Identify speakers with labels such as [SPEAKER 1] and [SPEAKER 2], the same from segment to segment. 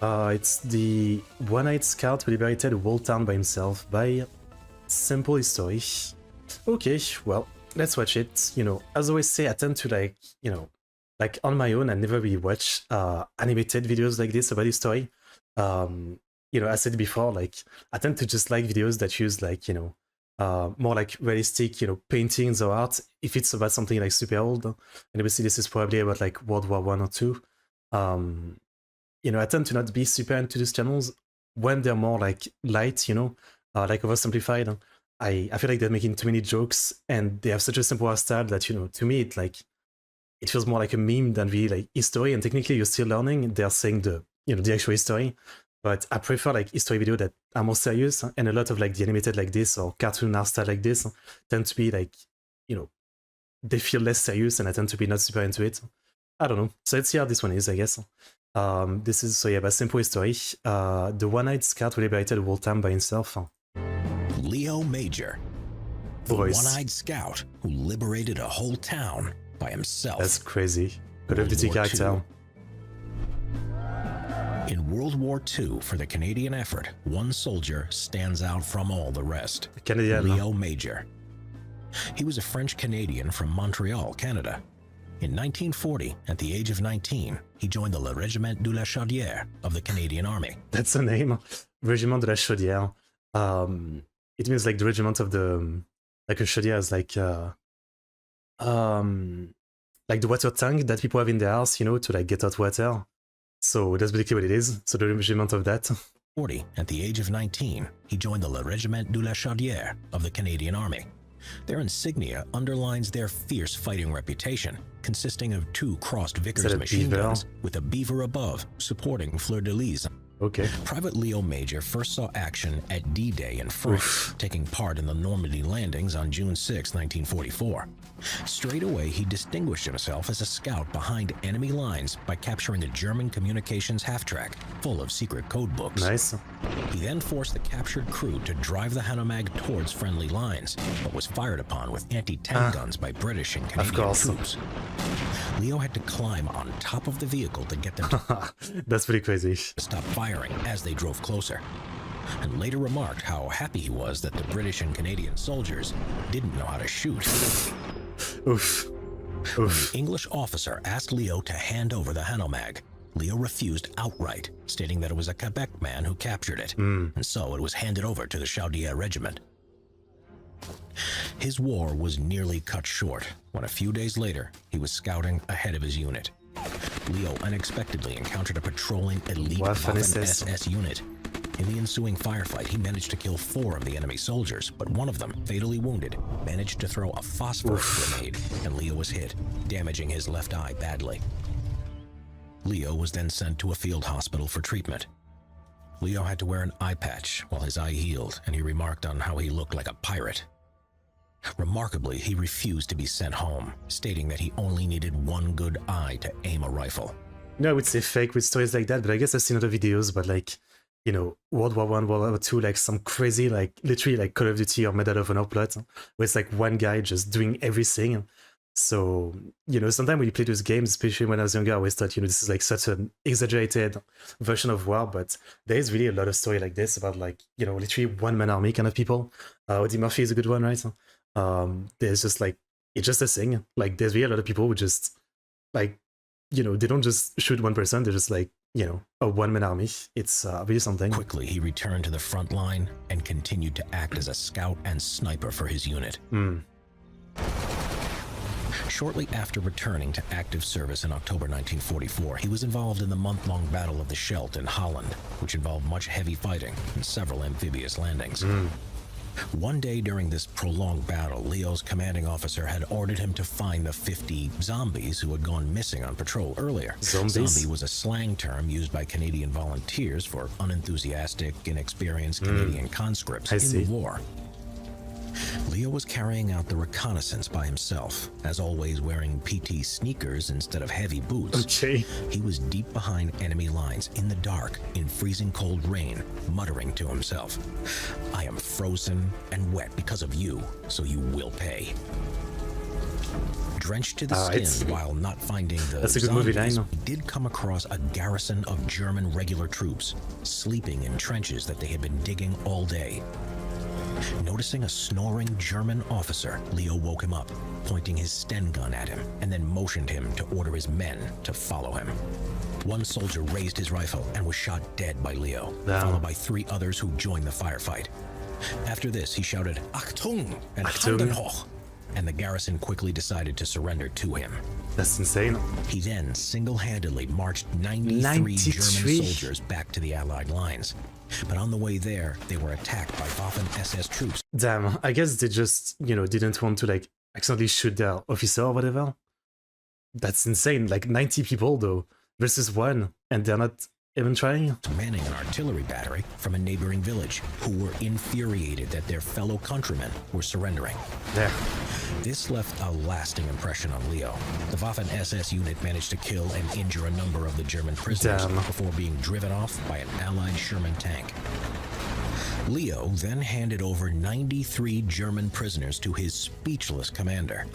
[SPEAKER 1] It's the one-eyed scout who liberated a whole town by himself by simple history. Okay, well, let's watch it. You know, as I always say, I tend to like, you know, like on my own, I never really watch animated videos like this about history. You know, I said before, like I tend to just like videos that use like, you know, more like realistic, you know, paintings or art. If it's about something like super old, and obviously this is probably about like World War I or II. You know, I tend to not be super into these channels when they're more like light, you know, like oversimplified. I feel like they're making too many jokes and they have such a simple art style that, you know, to me, it feels more like a meme than really like history. And technically you're still learning. They're saying the, you know, the actual history, but I prefer like history video that are more serious, and a lot of like the animated like this or cartoon art style like this tend to be like, you know, they feel less serious and I tend to be not super into it. I don't know. So let's see how this one is, I guess. This is, so yeah, but simple history. The one-eyed scout who liberated a whole town by himself.
[SPEAKER 2] Leo Major, the
[SPEAKER 1] Voice.
[SPEAKER 2] one-eyed scout who liberated a whole town by himself.
[SPEAKER 1] That's crazy. Call of Duty character.
[SPEAKER 2] In World War II, for the Canadian effort, one soldier stands out from all the rest.
[SPEAKER 1] Canadian.
[SPEAKER 2] Leo Major. He was a French-Canadian from Montreal, Canada. In 1940, at the age of 19, he joined the Régiment de la Chaudière of the Canadian Army.
[SPEAKER 1] That's the name. Régiment de la Chaudière. It means like the regiment of the, like a chaudière is like the water tank that people have in their house, you know, to like get hot water. So that's basically what it is. So the regiment of that.
[SPEAKER 2] 40, at the age of 19, he joined the Régiment de la Chaudière of the Canadian Army. Their insignia underlines their fierce fighting reputation, consisting of two crossed Vickers machine guns with a beaver above, supporting fleur-de-lis.
[SPEAKER 1] Okay.
[SPEAKER 2] Private Leo Major first saw action at D-Day in France, taking part in the Normandy landings on June 6, 1944. Straight away, he distinguished himself as a scout behind enemy lines by capturing a German communications half-track full of secret code books.
[SPEAKER 1] Nice.
[SPEAKER 2] He then forced the captured crew to drive the Hanomag towards friendly lines, but was fired upon with anti-tank guns by British and Canadian troops. Leo had to climb on top of the vehicle to get them to
[SPEAKER 1] That's pretty crazy.
[SPEAKER 2] stop firing as they drove closer, and later remarked how happy he was that the British and Canadian soldiers didn't know how to shoot.
[SPEAKER 1] Oof.
[SPEAKER 2] When the English officer asked Leo to hand over the Hanomag, Leo refused outright, stating that it was a Quebec man who captured it, and so it was handed over to the Chaudière Regiment. His war was nearly cut short when a few days later he was scouting ahead of his unit. Leo unexpectedly encountered a patrolling elite Waffen-SS unit. In the ensuing firefight, he managed to kill 4 of the enemy soldiers, but one of them, fatally wounded, managed to throw a phosphorus grenade, and Leo was hit, damaging his left eye badly. Leo was then sent to a field hospital for treatment. Leo had to wear an eye patch while his eye healed, and he remarked on how he looked like a pirate. Remarkably, he refused to be sent home, stating that he only needed one good eye to aim a rifle.
[SPEAKER 1] You know, I would say fake with stories like that, but I guess I've seen other videos, but like, you know, World War I, World War II, like some crazy, like literally like Call of Duty or Medal of Honor plot, where it's like one guy just doing everything. So, you know, sometimes when you play those games, especially when I was younger, I always thought, you know, this is like such an exaggerated version of war, but there is really a lot of story like this about like, you know, literally one-man army kind of people. Eddie Murphy is a good one, right? There's just like, it's just a thing. Like, there's really a lot of people who just, like, you know, they don't just shoot one person, they're just like, you know, a one-man army. It's really something.
[SPEAKER 2] Quickly, he returned to the front line and continued to act as a scout and sniper for his unit. Shortly after returning to active service in October 1944, he was involved in the month-long Battle of the Scheldt in Holland, which involved much heavy fighting and several amphibious landings. One day during this prolonged battle, Leo's commanding officer had ordered him to find the 50 zombies who had gone missing on patrol earlier.
[SPEAKER 1] Zombies?
[SPEAKER 2] Zombie was a slang term used by Canadian volunteers for unenthusiastic, inexperienced Canadian conscripts in the war. Leo was carrying out the reconnaissance by himself, as always wearing PT sneakers instead of heavy boots.
[SPEAKER 1] Okay.
[SPEAKER 2] He was deep behind enemy lines in the dark, in freezing cold rain, muttering to himself, "I am frozen and wet because of you, so you will pay." drenched to the skin while not finding the
[SPEAKER 1] That's a good movie line.
[SPEAKER 2] He did come across a garrison of German regular troops sleeping in trenches that they had been digging all day. Noticing a snoring German officer, Leo woke him up, pointing his Sten gun at him, and then motioned him to order his men to follow him. One soldier raised his rifle and was shot dead by Leo, followed by 3 others who joined the firefight. After this, he shouted, "Achtung!" and "Handen hoch!" and the garrison quickly decided to surrender to him.
[SPEAKER 1] That's insane.
[SPEAKER 2] He then single-handedly marched 93 German soldiers back to the Allied lines. But on the way there, they were attacked by Waffen-SS troops.
[SPEAKER 1] Damn, I guess they just, didn't want to, like, accidentally shoot their officer or whatever. That's insane. Like, 90 people, though, versus 1, and they're not even trying.
[SPEAKER 2] Manning an artillery battery from a neighboring village, who were infuriated that their fellow countrymen were surrendering.
[SPEAKER 1] Yeah.
[SPEAKER 2] This left a lasting impression on Leo. The Waffen-SS unit managed to kill and injure a number of the German prisoners before being driven off by an Allied Sherman tank. Leo then handed over 93 German prisoners to his speechless commander.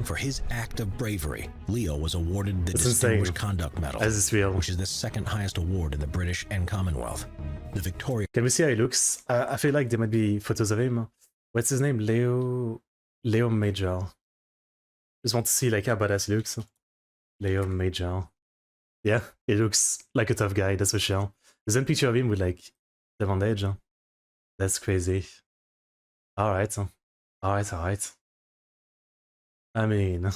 [SPEAKER 2] For his act of bravery, Leo was awarded the Distinguished Conduct Medal, which is the 2nd highest award in the British and Commonwealth. The Victoria...
[SPEAKER 1] Can we see how he looks? I feel like there might be photos of him. What's his name? Leo Major. Just want to see like how badass he looks. Leo Major. Yeah, he looks like a tough guy, that's for sure. There's a picture of him with like the bandage. That's crazy. Alright. Alright. I mean...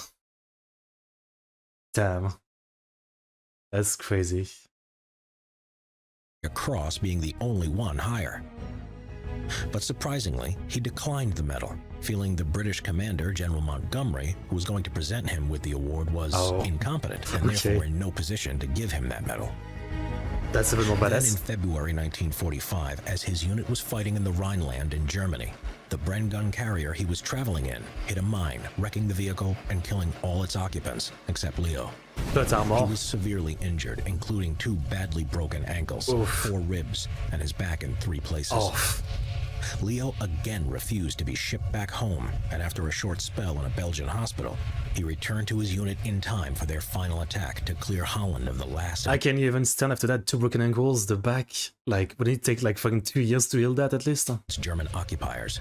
[SPEAKER 1] Damn. That's crazy.
[SPEAKER 2] A cross being the only one higher. But surprisingly, he declined the medal, feeling the British commander, General Montgomery, who was going to present him with the award, was incompetent and therefore in no position to give him that medal.
[SPEAKER 1] That's a bit more badass.
[SPEAKER 2] Then in February 1945, as his unit was fighting in the Rhineland in Germany, the Bren gun carrier he was traveling in hit a mine, wrecking the vehicle and killing all its occupants, except Leo. He was severely injured, including 2 badly broken ankles, 4 ribs, and his back in 3 places. Leo again refused to be shipped back home, and after a short spell in a Belgian hospital, he returned to his unit in time for their final attack to clear Holland of the last...
[SPEAKER 1] I can't even stand after that. 2 broken ankles, the back. Like, would it take like fucking 2 years to heal that at least?
[SPEAKER 2] German occupiers.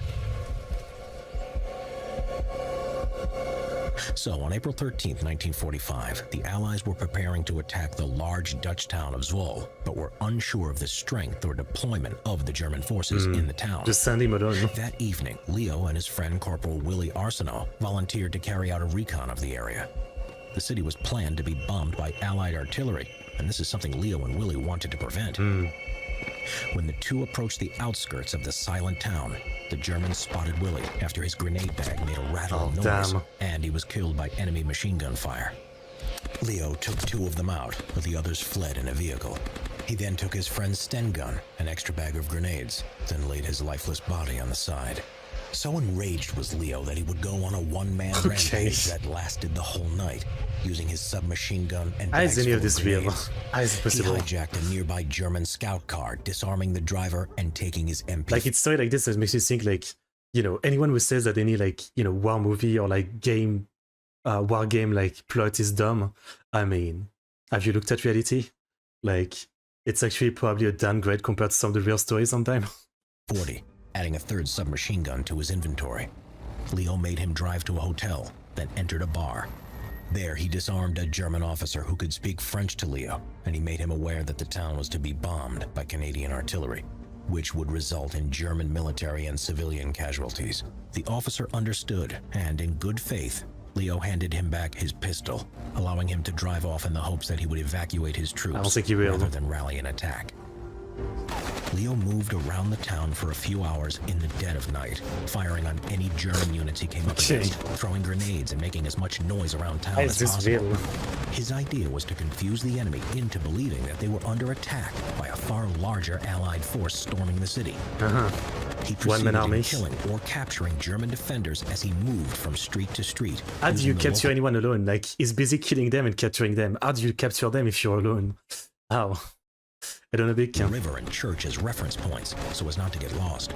[SPEAKER 2] So, on April 13th, 1945, the Allies were preparing to attack the large Dutch town of Zwolle, but were unsure of the strength or deployment of the German forces in the town.
[SPEAKER 1] Just send him alone.
[SPEAKER 2] That evening, Leo and his friend Corporal Willie Arsenault volunteered to carry out a recon of the area. The city was planned to be bombed by Allied artillery, and this is something Leo and Willie wanted to prevent. When the 2 approached the outskirts of the silent town, the Germans spotted Willie after his grenade bag made a rattling noise, and he was killed by enemy machine gun fire. Leo took 2 of them out, but the others fled in a vehicle. He then took his friend's Sten gun, an extra bag of grenades, then laid his lifeless body on the side. So enraged was Leo that he would go on a one-man rampage that lasted the whole night, using his submachine gun and bags full of grenades. He hijacked a nearby German scout car, disarming the driver and taking his MP.
[SPEAKER 1] Like, it's story like this that makes you think, like, anyone who says that any, like, war movie or, like, war game, like, plot is dumb. I mean, have you looked at reality? Like, it's actually probably a downgrade compared to some of the real stories sometimes.
[SPEAKER 2] 40. Adding a 3rd submachine gun to his inventory. Leo made him drive to a hotel, then entered a bar. There, he disarmed a German officer who could speak French to Leo, and he made him aware that the town was to be bombed by Canadian artillery, which would result in German military and civilian casualties. The officer understood, and in good faith, Leo handed him back his pistol, allowing him to drive off in the hopes that he would evacuate his troops rather than rally an attack. Leo moved around the town for a few hours in the dead of night, firing on any German units he came up against, throwing grenades and making as much noise around town as possible. His idea was to confuse the enemy into believing that they were under attack by a far larger Allied force storming the city. He proceeded in killing or capturing German defenders as he moved from street to street.
[SPEAKER 1] How do you capture anyone alone? Like, he's busy killing them and capturing them. How do you capture them if you're alone? How? I don't know.
[SPEAKER 2] The river and church as reference points so as not to get lost.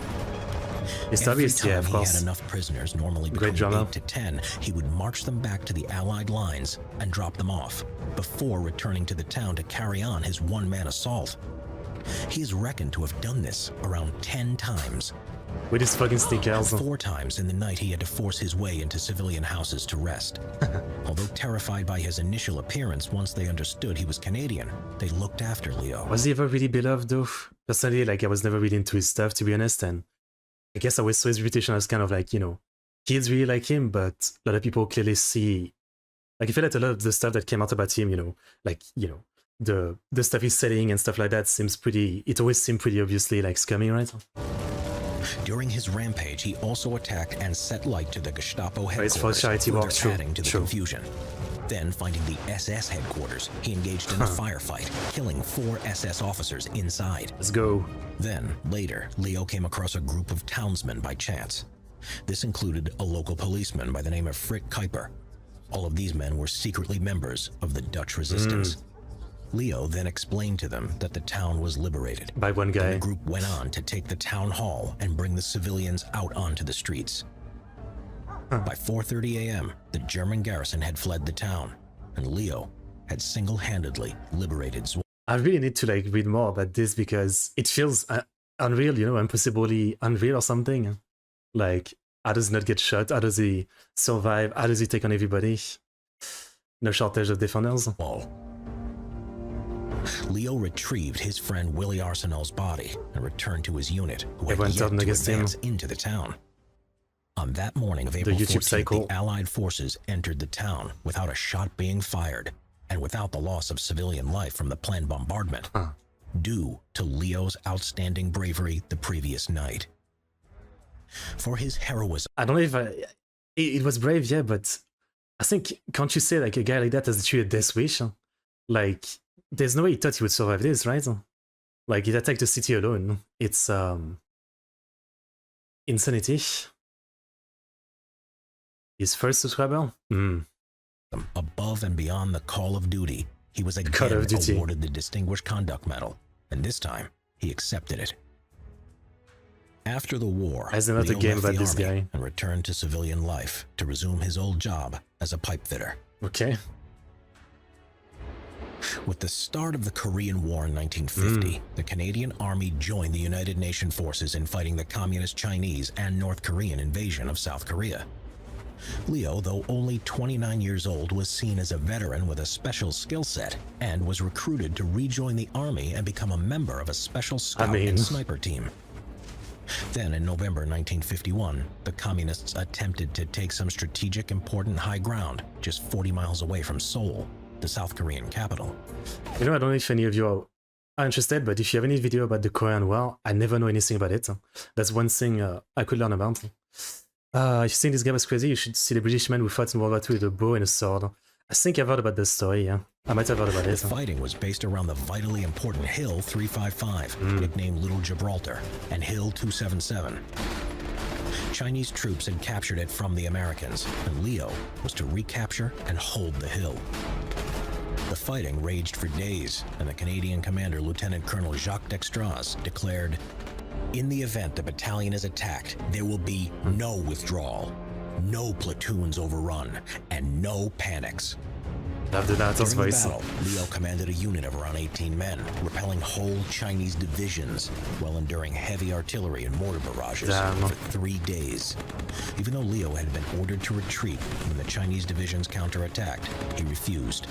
[SPEAKER 1] His story
[SPEAKER 2] Every
[SPEAKER 1] is, yeah,
[SPEAKER 2] time
[SPEAKER 1] of
[SPEAKER 2] he had
[SPEAKER 1] course.
[SPEAKER 2] enough prisoners, normally
[SPEAKER 1] Great
[SPEAKER 2] between
[SPEAKER 1] drama.
[SPEAKER 2] 8 to 10, he would march them back to the Allied lines and drop them off before returning to the town to carry on his one-man assault. He is reckoned to have done this around 10 times.
[SPEAKER 1] With his fucking sneakers.
[SPEAKER 2] 4 times in the night he had to force his way into civilian houses to rest. Although terrified by his initial appearance, once they understood he was Canadian, they looked after Leo.
[SPEAKER 1] Was he ever really beloved though? Personally, like I was never really into his stuff, to be honest, and I guess I always saw his reputation as kind of like, you know, kids really like him, but a lot of people clearly see, like I feel like a lot of the stuff that came out about him, you know, like, you know, the stuff he's selling and stuff like that seems pretty, it always seemed pretty obviously like scummy, right?
[SPEAKER 2] During his rampage, he also attacked and set light to the Gestapo
[SPEAKER 1] His
[SPEAKER 2] headquarters,
[SPEAKER 1] first charity
[SPEAKER 2] further
[SPEAKER 1] walk, true,
[SPEAKER 2] adding to the
[SPEAKER 1] true.
[SPEAKER 2] confusion. Then, finding the SS headquarters, he engaged in a firefight, killing 4 SS officers inside.
[SPEAKER 1] Let's go.
[SPEAKER 2] Then, later, Leo came across a group of townsmen by chance. This included a local policeman by the name of Frit Kuiper. All of these men were secretly members of the Dutch resistance. Leo then explained to them that the town was liberated.
[SPEAKER 1] By one guy.
[SPEAKER 2] And the group went on to take the town hall and bring the civilians out onto the streets. By 4:30 a.m., the German garrison had fled the town, and Leo had single-handedly liberated Zwa.
[SPEAKER 1] I really need to like read more about this because it feels unreal, you know, impossibly unreal or something. Like, how does he not get shot? How does he survive? How does he take on everybody? No shortage of defenders.
[SPEAKER 2] Wall. Leo retrieved his friend Willie Arsenal's body and returned to his unit, who had
[SPEAKER 1] Everyone
[SPEAKER 2] yet
[SPEAKER 1] turned
[SPEAKER 2] to
[SPEAKER 1] against him.
[SPEAKER 2] advance into the town. On that morning of April 14th, the Allied forces entered the town without a shot being fired and without the loss of civilian life from the planned bombardment, due to Leo's outstanding bravery the previous night. For his heroism...
[SPEAKER 1] I don't know if it was brave, yeah, but I think, can't you say like a guy like that has achieved a death wish? Like, there's no way he thought he would survive this, right? Like, he attacked the city alone. It's insanity. His first subscriber?
[SPEAKER 2] Above and beyond the call of duty, he was again awarded the Distinguished Conduct Medal, and this time, he accepted it. After the war,
[SPEAKER 1] Leo left the army
[SPEAKER 2] and returned to civilian life to resume his old job as a pipe fitter.
[SPEAKER 1] Okay.
[SPEAKER 2] With the start of the Korean War in 1950, the Canadian Army joined the United Nations forces in fighting the Communist Chinese and North Korean invasion of South Korea. Leo, though only 29 years old, was seen as a veteran with a special skill set and was recruited to rejoin the army and become a member of a special scout and sniper team. Then, in November 1951, the Communists attempted to take some strategic important high ground just 40 miles away from Seoul, the South Korean capital.
[SPEAKER 1] You know, I don't know if any of you are interested, but if you have any video about the Korean War, I never know anything about it. That's one thing I could learn about. If you think this guy was crazy, you should see the British man who fought in World War II with a bow and a sword. I think I've heard about this story, yeah. I might have heard about it.
[SPEAKER 2] The fighting was based around the vitally important Hill 355, nicknamed Little Gibraltar, and Hill 277. Chinese troops had captured it from the Americans, and Leo was to recapture and hold the hill. The fighting raged for days, and the Canadian commander, Lieutenant Colonel Jacques Dextraz, declared, "In the event the battalion is attacked, there will be no withdrawal, no platoons overrun, and no panics."
[SPEAKER 1] During the
[SPEAKER 2] battle, Leo commanded a unit of around 18 men, repelling whole Chinese divisions while enduring heavy artillery and mortar barrages for 3 days. Even though Leo had been ordered to retreat when the Chinese divisions counterattacked, he refused.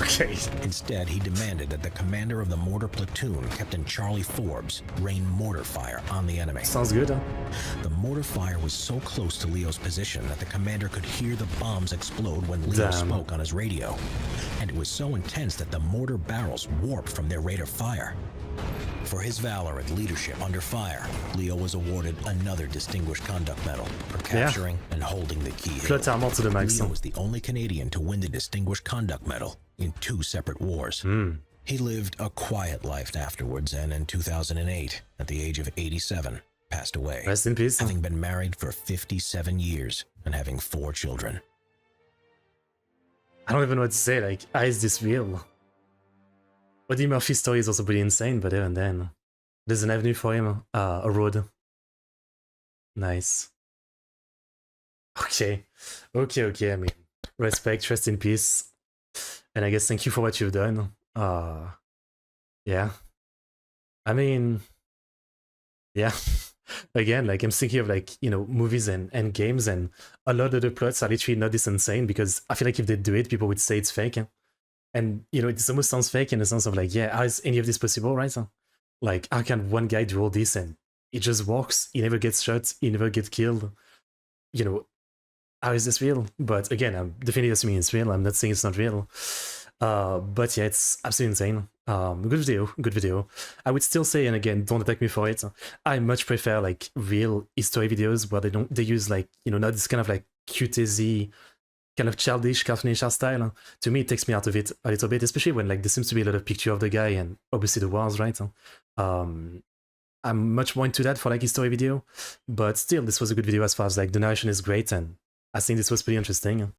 [SPEAKER 2] Instead, he demanded that the commander of the mortar platoon, Captain Charlie Forbes, rain mortar fire on the enemy.
[SPEAKER 1] Sounds good, huh?
[SPEAKER 2] The mortar fire was so close to Leo's position that the commander could hear the bombs explode when Leo spoke on his radio. And it was so intense that the mortar barrels warped from their rate of fire. For his valor and leadership under fire, Leo was awarded another Distinguished Conduct Medal for capturing and holding the key hill. Leo was the only Canadian to win the Distinguished Conduct Medal in 2 separate wars. He lived a quiet life afterwards, and in 2008, at the age of 87, passed away.
[SPEAKER 1] Rest in peace.
[SPEAKER 2] Having been married for 57 years and having 4 children.
[SPEAKER 1] I don't even know what to say, like, how is this real? Eddie Murphy's story is also pretty insane, but even then, there's an avenue for him, a road. Nice. Okay. I mean, respect, rest in peace. And I guess thank you for what you've done. Yeah. I mean, yeah. Again, like I'm thinking of like, movies and games, and a lot of the plots are literally not this insane, because I feel like if they do it, people would say it's fake. And it almost sounds fake in the sense of like, yeah, how is any of this possible, right? Like, how can one guy do all this and it just works? He never gets shot, he never gets killed. How is this real? But again, I'm definitely assuming it's real. I'm not saying it's not real. But yeah, it's absolutely insane. Good video. I would still say, and again, don't attack me for it, I much prefer like real history videos where they use like, not this kind of like cutesy, kind of childish, cartoonish art style. To me, it takes me out of it a little bit, especially when like there seems to be a lot of picture of the guy and obviously the wars, right? I'm much more into that for like history video, but still, this was a good video as far as like the narration is great, and I think this was pretty interesting.